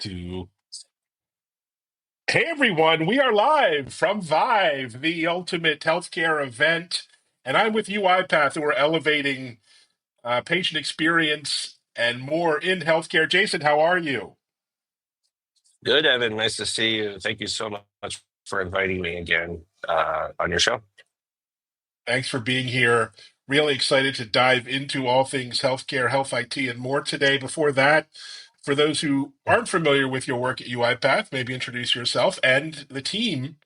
to Hey everyone, we are live from Vive, the ultimate healthcare event, and I'm with UiPath, who are elevating patient experience and more in healthcare. Jason, how are you? Good, Evan. Nice to see you. Thank you so much for inviting me again on your show. Thanks for being here. Really excited to dive into all things healthcare, health IT, and more today. Before that, for those who aren't familiar with your work at UiPath, maybe introduce yourself and the team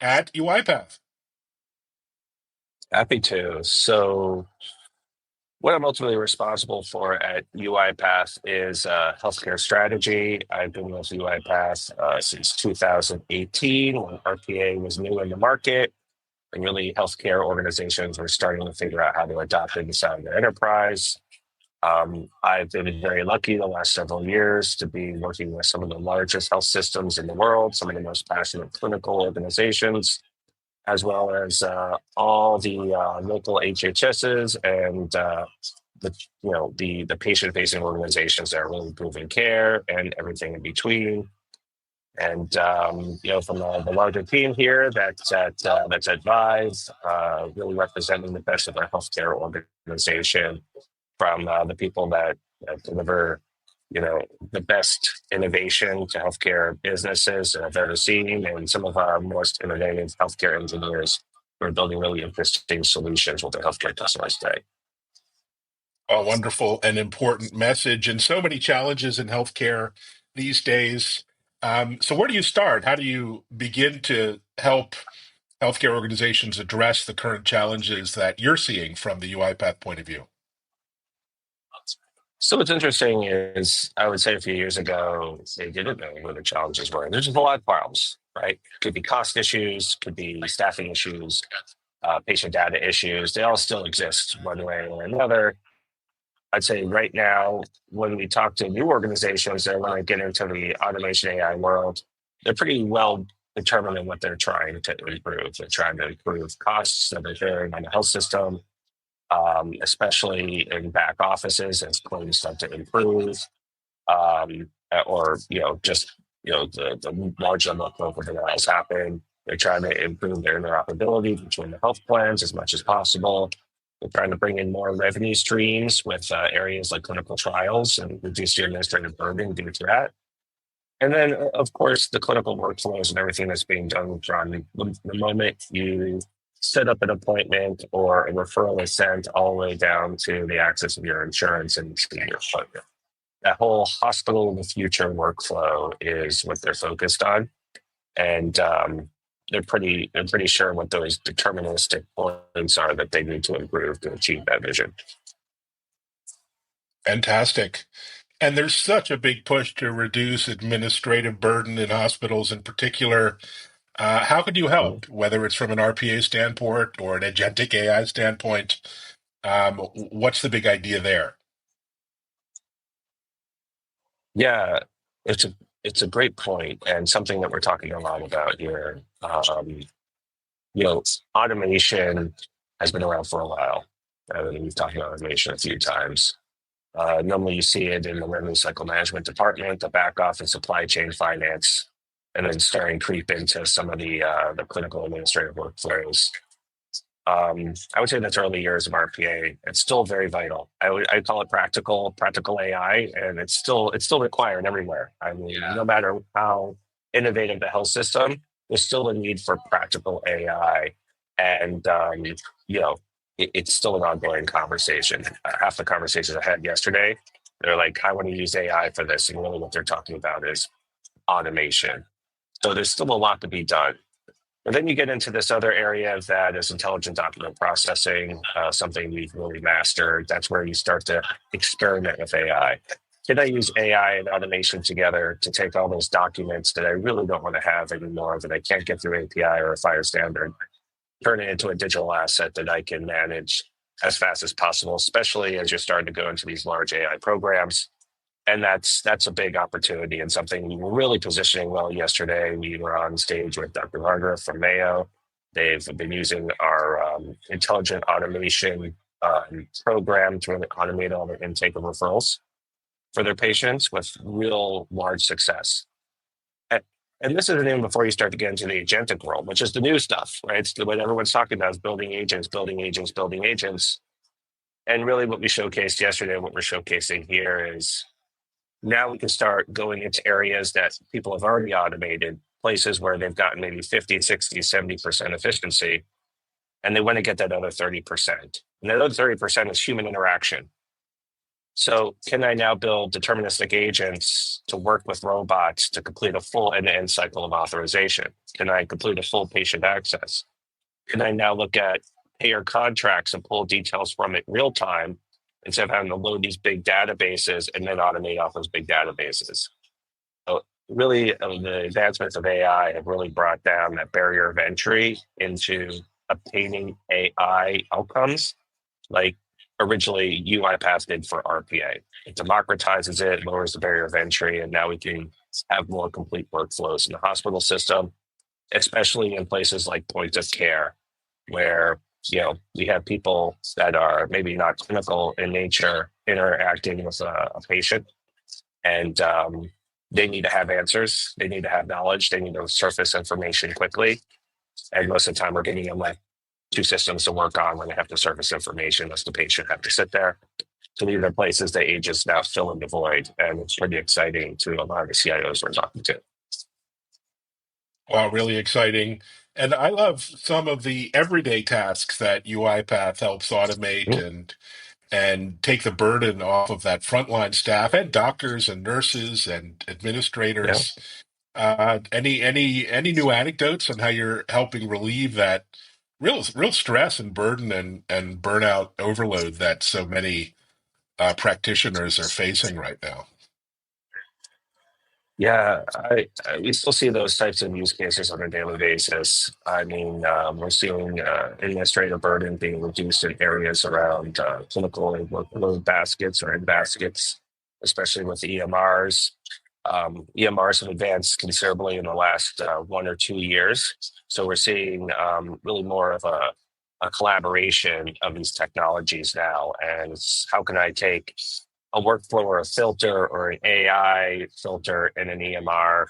at UiPath. Happy to. So, what I'm ultimately responsible for at UiPath is healthcare strategy. I've been with UiPath since 2018 when RPA was new in the market, and really healthcare organizations were starting to figure out how to adopt it inside their enterprise. I've been very lucky the last several years to be working with some of the largest health systems in the world, some of the most passionate clinical organizations, as well as all the local HHSs and the patient-facing organizations that are really improving care and everything in between. And from the larger team here that's at Vive, really representing the best of our healthcare organization, from the people that deliver, the best innovation to healthcare businesses that I've ever seen, and some of our most innovative healthcare engineers who are building really interesting solutions with their healthcare customers today. A wonderful and important message, and so many challenges in healthcare these days. So, where do you start? How do you begin to help healthcare organizations address the current challenges that you're seeing from the UiPath point of view? So what's interesting is, I would say a few years ago, they didn't know what the challenges were. There's just a lot of problems, right? Could be cost issues, could be staffing issues, patient data issues. They all still exist one way or another. I'd say right now, when we talk to new organizations that want to get into the automation AI world, they're pretty well determined in what they're trying to improve. They're trying to improve costs that they're bearing on the health system, especially in back offices as claims start to improve, or the large number of clinical denials happen. They're trying to improve their interoperability between the health plans as much as possible. We're trying to bring in more revenue streams with areas like clinical trials and reduce the administrative burden due to that. And then, of course, the clinical workflows and everything that's being done from the moment you set up an appointment or a referral is sent all the way down to the access of your insurance and your appointment. That whole hospital of the future workflow is what they're focused on. And they're pretty sure what those deterministic points are that they need to improve to achieve that vision. Fantastic. And there's such a big push to reduce administrative burden in hospitals in particular. How could you help, whether it's from an RPA standpoint or an agentic AI standpoint? What's the big idea there? Yeah, it's a great point, and something that we're talking a lot about here. Automation has been around for a while. We've talked about automation a few times. Normally, you see it in the revenue cycle management department, the back office, supply chain, finance, and then starting to creep into some of the clinical administrative workflows. I would say that's early years of RPA. It's still very vital. I call it practical AI, and it's still required everywhere. I mean, no matter how innovative the health system, there's still a need for practical AI, and it's still an ongoing conversation. Half the conversations I had yesterday, they're like, "I want to use AI for this," and really what they're talking about is automation. So there's still a lot to be done. And then you get into this other area that is intelligent document processing, something we've really mastered. That's where you start to experiment with AI. Can I use AI and automation together to take all those documents that I really don't want to have anymore, that I can't get through API or a FHIR standard, turn it into a digital asset that I can manage as fast as possible, especially as you're starting to go into these large AI programs. And that's a big opportunity and something we were really positioning well yesterday. We were on stage with Dr. Varga from Mayo. They've been using our intelligent automation program to really automate all the intake of referrals. for their patients with real large success. And, and this isn't even before you start to get into the agentic world, which is the new stuff, right? It's what everyone's talking about is building agents, building agents, building agents. And really what we showcased yesterday, what we're showcasing here is now we can start going into areas that people have already automated, places where they've gotten maybe 50, 60, 70% efficiency, and they want to get that other 30%. And that other 30% is human interaction. So can I now build deterministic agents to work with robots to complete a full end-to-end cycle of authorization? Can I complete a full patient access? Can I now look at payer contracts and pull details from it real time instead of having to load these big databases and then automate off those big databases? So really, the advancements of AI have really brought down that barrier of entry into obtaining AI outcomes, like originally UiPath did for RPA. It democratizes it, lowers the barrier of entry, and now we can have more complete workflows in the hospital system, especially in places like point of care, where we have people that are maybe not clinical in nature interacting with a patient, and they need to have answers, they need to have knowledge, they need to surface information quickly. And most of the time, we're getting them like two systems to work on when they have to surface information, lest the patient have to sit there. So these are places that agents now fill in the void, and it's pretty exciting to a lot of the CIOs we're talking to. Wow, really exciting. And I love some of the everyday tasks that UiPath helps automate and take the burden off of that frontline staff and doctors and nurses and Yeah. administrators. Any new anecdotes on how you're helping relieve that real stress and burden and burnout overload that so many practitioners are facing right now? Yeah, we still see those types of use cases on a daily basis. I mean, we're seeing administrative burden being reduced in areas around clinical and workload baskets or in baskets, especially with EMRs. EMRs have advanced considerably in the last 1 or 2 years. So we're seeing really more of a collaboration of these technologies now. And it's how can I take a workflow or a filter or an AI filter in an EMR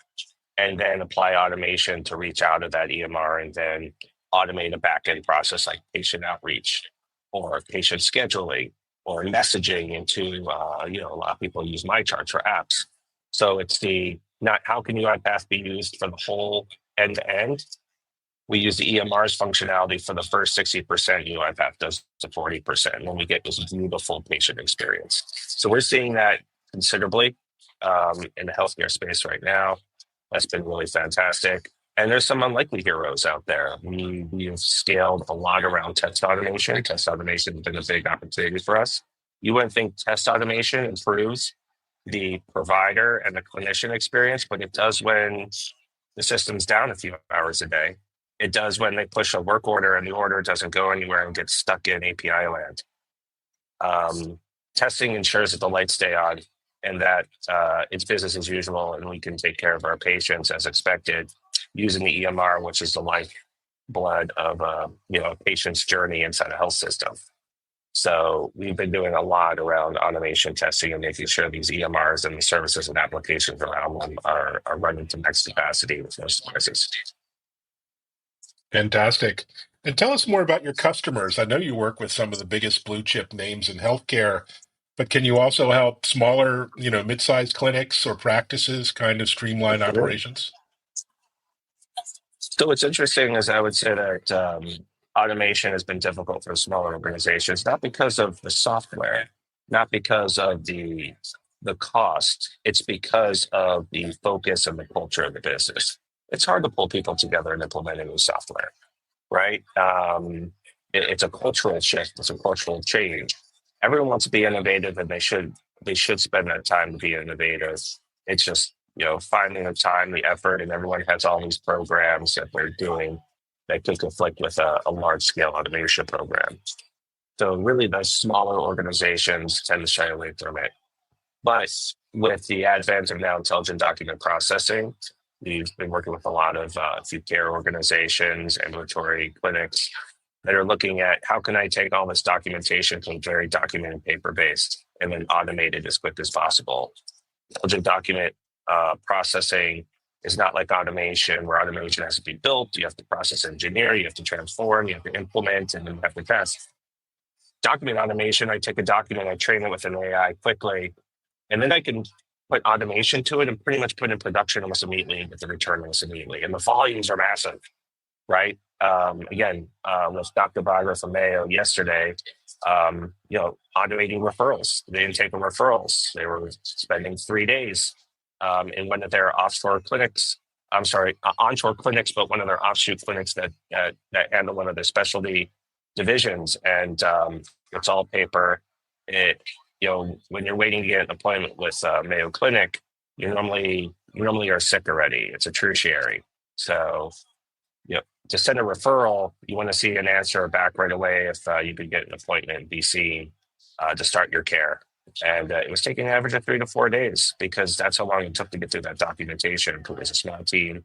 and then apply automation to reach out of that EMR and then automate a backend process like patient outreach or patient scheduling or messaging into, a lot of people use MyCharts for apps. So it's the not how can UiPath be used for the whole end to end. We use the EMR's functionality for the first 60%. UiPath does the 40%. And then we get this beautiful patient experience. So we're seeing that considerably in the healthcare space right now. That's been really fantastic. And there's some unlikely heroes out there. We have scaled a lot around test automation. Test automation has been a big opportunity for us. You wouldn't think test automation improves the provider and the clinician experience, but it does when the system's down a few hours a day. It does when they push a work order and the order doesn't go anywhere and gets stuck in API land. Testing ensures that the lights stay on and that it's business as usual and we can take care of our patients as expected using the EMR, which is the lifeblood of a patient's journey inside a health system. So we've been doing a lot around automation testing and making sure these EMRs and the services and applications around them are running to max capacity with no surprises. Fantastic. And tell us more about your customers. I know you work with some of the biggest blue chip names in healthcare, but can you also help smaller, mid-sized clinics or practices kind of streamline operations? So what's interesting is I would say that automation has been difficult for smaller organizations, not because of the software, not because of the cost. It's because of the focus and the culture of the business. It's hard to pull people together and implement a new software, right? It's a cultural shift. It's a cultural change. Everyone wants to be innovative, and they should spend that time to be innovative. It's just finding the time, the effort, and everyone has all these programs that they're doing that could conflict with a large scale automation program. So really, the smaller organizations tend to shy away from it. But with the advent of now intelligent document processing, we've been working with a lot of acute care organizations, ambulatory clinics that are looking at how can I take all this documentation from very documented paper based and then automate it as quick as possible. Intelligent document processing is not like automation, where automation has to be built. You have to process engineer, you have to transform, you have to implement, and then you have to test. Document automation, I take a document, I train it with an AI quickly, and then I can put automation to it and pretty much put in production almost immediately and get the return almost immediately. And the volumes are massive, right? Again, with Dr. Barger from Mayo yesterday, automating referrals, the intake of referrals. They were spending 3 days in one of their offshore clinics. I'm sorry, onshore clinics, but one of their offshoot clinics that handle one of their specialty divisions, and it's all paper. When you're waiting to get an appointment with Mayo Clinic, you normally are sick already. It's a tertiary, so to send a referral, you want to see an answer back right away if you could get an appointment and be seen to start your care. And it was taking an average of 3 to 4 days because that's how long it took to get through that documentation. It was a small team.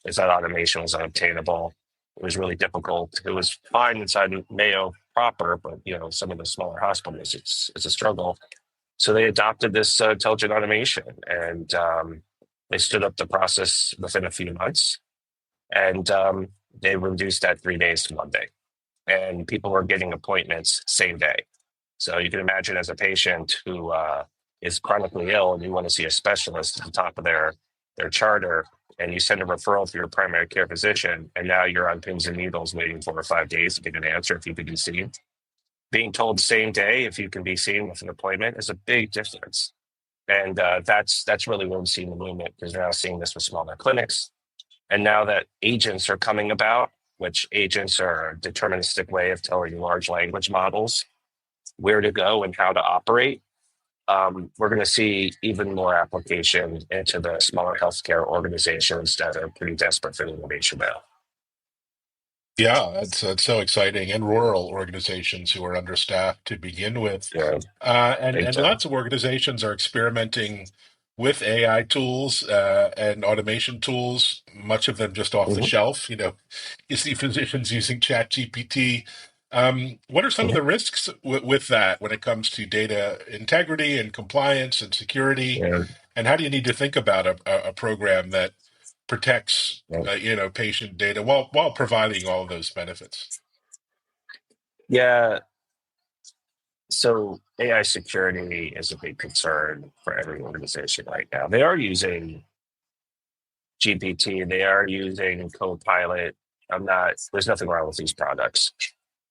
That automation was unobtainable. It was really difficult. It was fine inside Mayo proper, but some of the smaller hospitals, it's a struggle. So they adopted this intelligent automation, and they stood up the process within a few months, and they reduced that 3 days to 1 day, and people were getting appointments same day. So you can imagine, as a patient who is chronically ill and you want to see a specialist at the top of their charter, and you send a referral to your primary care physician, and now you're on pins and needles waiting 4 or 5 days to get an answer if you can be seen. Being told same day if you can be seen with an appointment is a big difference. And that's really where we've seen the movement, because we're now seeing this with smaller clinics. And now that agents are coming about, which agents are a deterministic way of telling large language models where to go and how to operate, we're going to see even more application into the smaller healthcare organizations that are pretty desperate for innovation now. Yeah, that's so exciting. And rural organizations who are understaffed to begin with. Yeah, And time. lots of organizations are experimenting with AI tools and automation tools, much of them just off the Mm-hmm. shelf. You see physicians using ChatGPT. What are some of Mm-hmm. the risks with that when it comes to data integrity and compliance and security? Yeah. And how do you need to think about a program that protects Yeah. patient data while providing all of those benefits? Yeah. So AI security is a big concern for every organization right now. They are using GPT, they are using Copilot. There's nothing wrong with these products.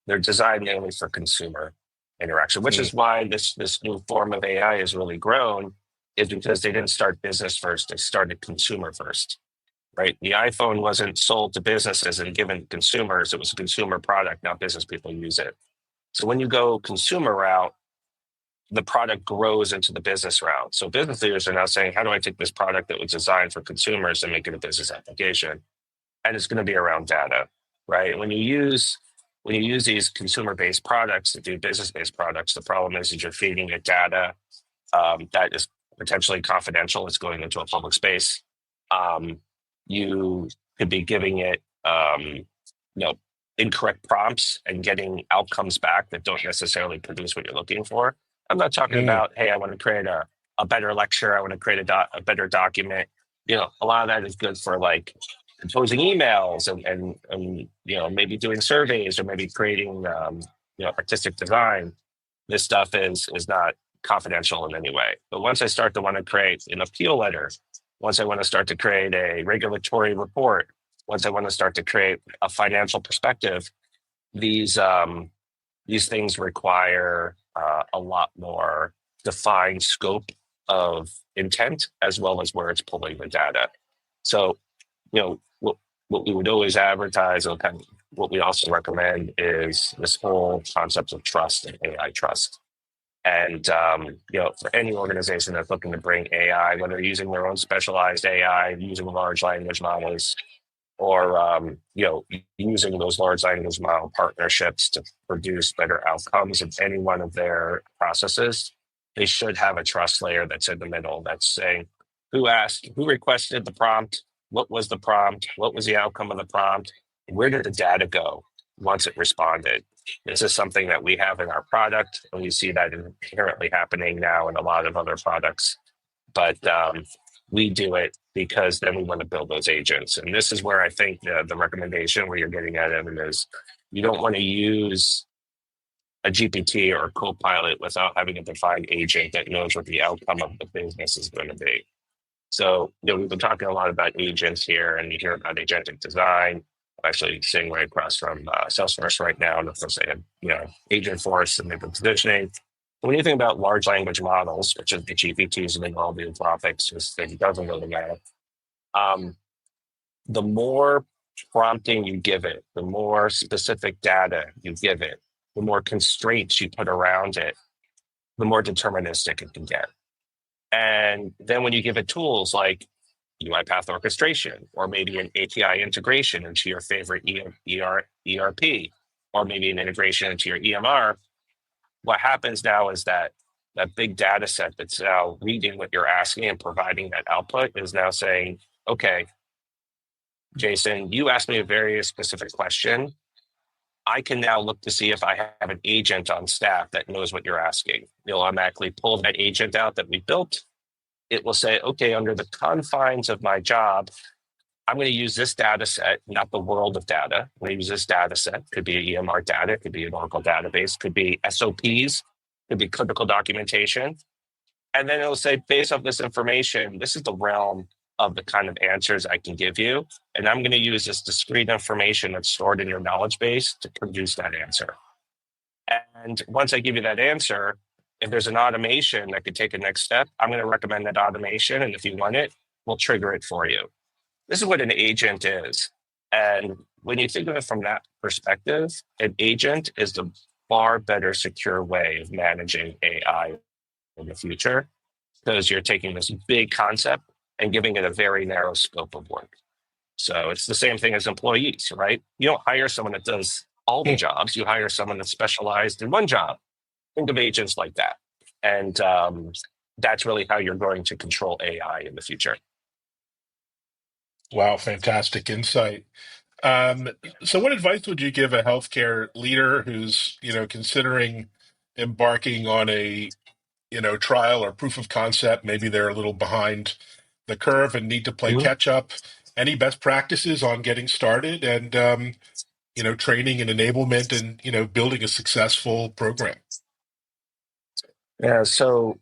They're designed mainly for consumer interaction, which Mm, is why this new form of AI has really grown, is because they didn't start business first, they started consumer first, right? The iPhone wasn't sold to businesses and given to consumers. It was a consumer product. Now business people use it. So when you go consumer route, the product grows into the business route. So business leaders are now saying, how do I take this product that was designed for consumers and make it a business application? And it's going to be around data, right? When you use these consumer-based products to do business-based products, the problem is that you're feeding it data that is potentially confidential. It's going into a public space. You could be giving it, incorrect prompts and getting outcomes back that don't necessarily produce what you're looking for. I'm not talking mm, about, hey, I want to create a better lecture. I want to create a better document. A lot of that is good for like composing emails and maybe doing surveys or maybe creating artistic design. This stuff is not confidential in any way. But once I start to want to create an appeal letter, once I want to start to create a regulatory report, once I want to start to create a financial perspective, these things require a lot more defined scope of intent, as well as where it's pulling the data. So, what we would always advertise, or kind of what we also recommend, is this whole concept of trust and AI trust. And for any organization that's looking to bring AI, whether they're using their own specialized AI, using large language models, or using those large language model partnerships to produce better outcomes in any one of their processes, they should have a trust layer that's in the middle, that's saying who asked, who requested the prompt, what was the prompt, what was the outcome of the prompt, where did the data go once it responded. This is something that we have in our product, and we see that inherently happening now in a lot of other products. But we do it because then we want to build those agents. And this is where I think the recommendation where you're getting at, Evan, is you don't want to use a GPT or a co-pilot without having a defined agent that knows what the outcome of the business is going to be. So, we've been talking a lot about agents here, and you hear about agentic design. I'm actually sitting right across from Salesforce right now, and of course they have, Agent Force, and they've been positioning. When you think about large language models, which is the GPTs and all the Anthropics, just it doesn't really matter. The more prompting you give it, the more specific data you give it, the more constraints you put around it, the more deterministic it can get. And then when you give it tools like UiPath orchestration, or maybe an API integration into your favorite ERP, or maybe an integration into your EMR, what happens now is that big data set that's now reading what you're asking and providing that output is now saying, okay, Jason, you asked me a very specific question. I can now look to see if I have an agent on staff that knows what you're asking. You'll automatically pull that agent out that we built. It will say, okay, under the confines of my job, I'm going to use this data set, not the world of data. I'm going to use this data set. Could be EMR data, could be an Oracle database, could be SOPs, could be critical documentation. And then it'll say, based off this information, this is the realm of the kind of answers I can give you. And I'm going to use this discrete information that's stored in your knowledge base to produce that answer. And once I give you that answer, if there's an automation that could take a next step, I'm going to recommend that automation. And if you want it, we'll trigger it for you. This is what an agent is. And when you think of it from that perspective, an agent is the far better secure way of managing AI in the future, because you're taking this big concept and giving it a very narrow scope of work. So it's the same thing as employees, right? You don't hire someone that does all the jobs. You hire someone that's specialized in one job. Think of agents like that. And that's really how you're going to control AI in the future. Wow, fantastic insight. So what advice would you give a healthcare leader who's, considering embarking on a, trial or proof of concept? Maybe they're a little behind the curve and need to play Mhm. catch up. Any best practices on getting started and, training and enablement and, building a successful program? Yeah, so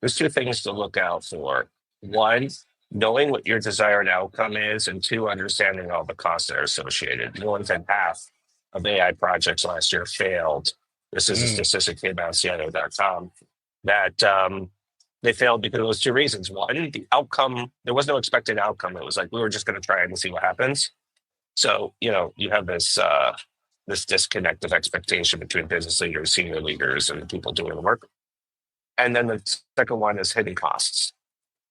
there's two things to look out for. One, knowing what your desired outcome is, and two, understanding all the costs that are associated. More than half of AI projects last year failed. This is a Mm, statistic came out Seattle.com that they failed because of those two reasons. One, the outcome, there was no expected outcome. It was like, we were just going to try it and see what happens. So, you have this disconnect of expectation between business leaders, senior leaders, and the people doing the work. And then the second one is hidden costs.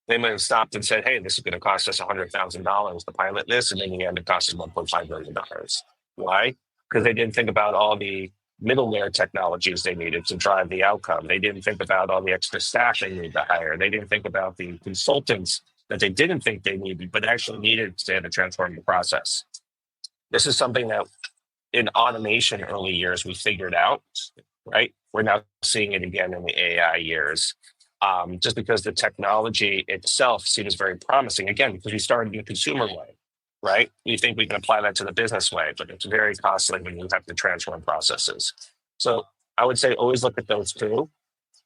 They might have stopped and said, hey, this is going to cost us $100,000 to pilot this. And then in the end, it costs us $1.5 million. Why? Because they didn't think about all the middle layer technologies they needed to drive the outcome. They didn't think about all the extra staff they needed to hire. They didn't think about the consultants that they didn't think they needed, but actually needed to transform the process. This is something that in automation early years we figured out, right? We're now seeing it again in the AI years, just because the technology itself seems very promising. Again, because we started in the consumer way, right? We think we can apply that to the business way, but it's very costly when you have to transform processes. So I would say always look at those two,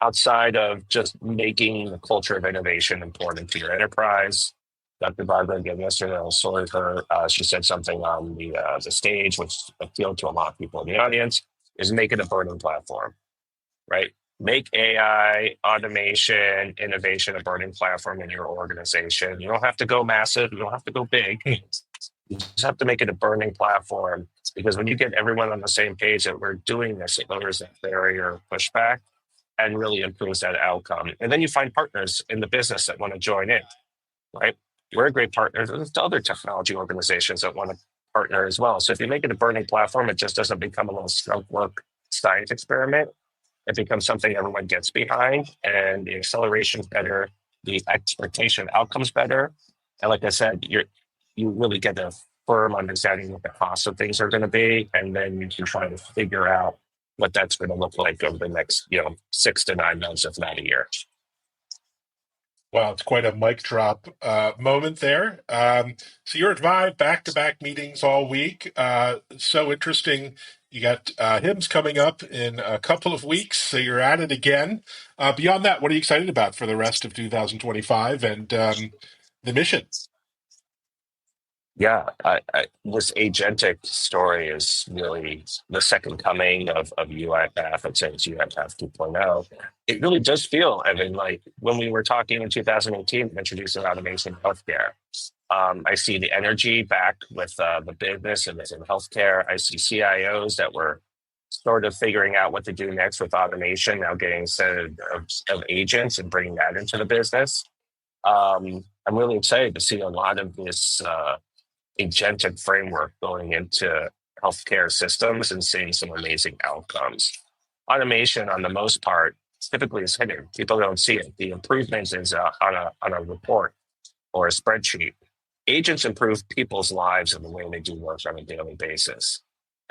outside of just making the culture of innovation important to your enterprise. Dr. Barbara, again, yesterday, I saw her. She said something on the stage, which appealed to a lot of people in the audience, is make it a burning platform, right? Make AI, automation, innovation a burning platform in your organization. You don't have to go massive. You don't have to go big. You just have to make it a burning platform, because when you get everyone on the same page that we're doing this, it lowers that barrier of pushback and really improves that outcome. And then you find partners in the business that want to join in, right? We're a great partner to other technology organizations that want to partner as well. So if you make it a burning platform, it just doesn't become a little skunk work science experiment. It becomes something everyone gets behind, and the acceleration's better, the expectation outcomes better. And like I said, you really get a firm understanding what the cost of things are going to be, and then you can try to figure out what that's going to look like over the next 6 to 9 months, if not a year. Wow, it's quite a mic drop moment there. So you're at Vive, back-to-back meetings all week. So interesting. You got HIMSS coming up in a couple of weeks, so you're at it again. Beyond that, what are you excited about for the rest of 2025 and the mission? Yeah, this agentic story is really the second coming of UiPath. I'd say it's UiPath 2.0. It really does feel, I mean, like when we were talking in 2018, introducing automation in healthcare. I see the energy back with the business and in healthcare. I see CIOs that were sort of figuring out what to do next with automation, now getting a set of agents and bringing that into the business. I'm really excited to see a lot of this agentic framework going into healthcare systems and seeing some amazing outcomes. Automation, on the most part, typically is hidden. People don't see it. The improvement is on a report or a spreadsheet. Agents improve people's lives and the way they do work on a daily basis.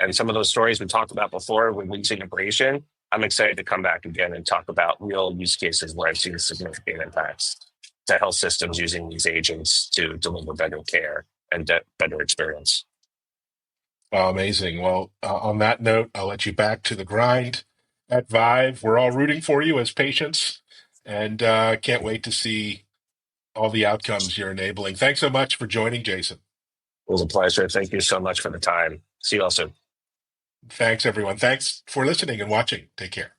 And some of those stories we talked about before with lead integration, I'm excited to come back again and talk about real use cases where I've seen significant impacts to health systems using these agents to deliver better care and better experience. Oh, amazing. Well, on that note, I'll let you back to the grind at Vive. We're all rooting for you as patients and can't wait to see all the outcomes you're enabling. Thanks so much for joining, Jason. It was a pleasure. Thank you so much for the time. See you all soon. Thanks, everyone. Thanks for listening and watching. Take care.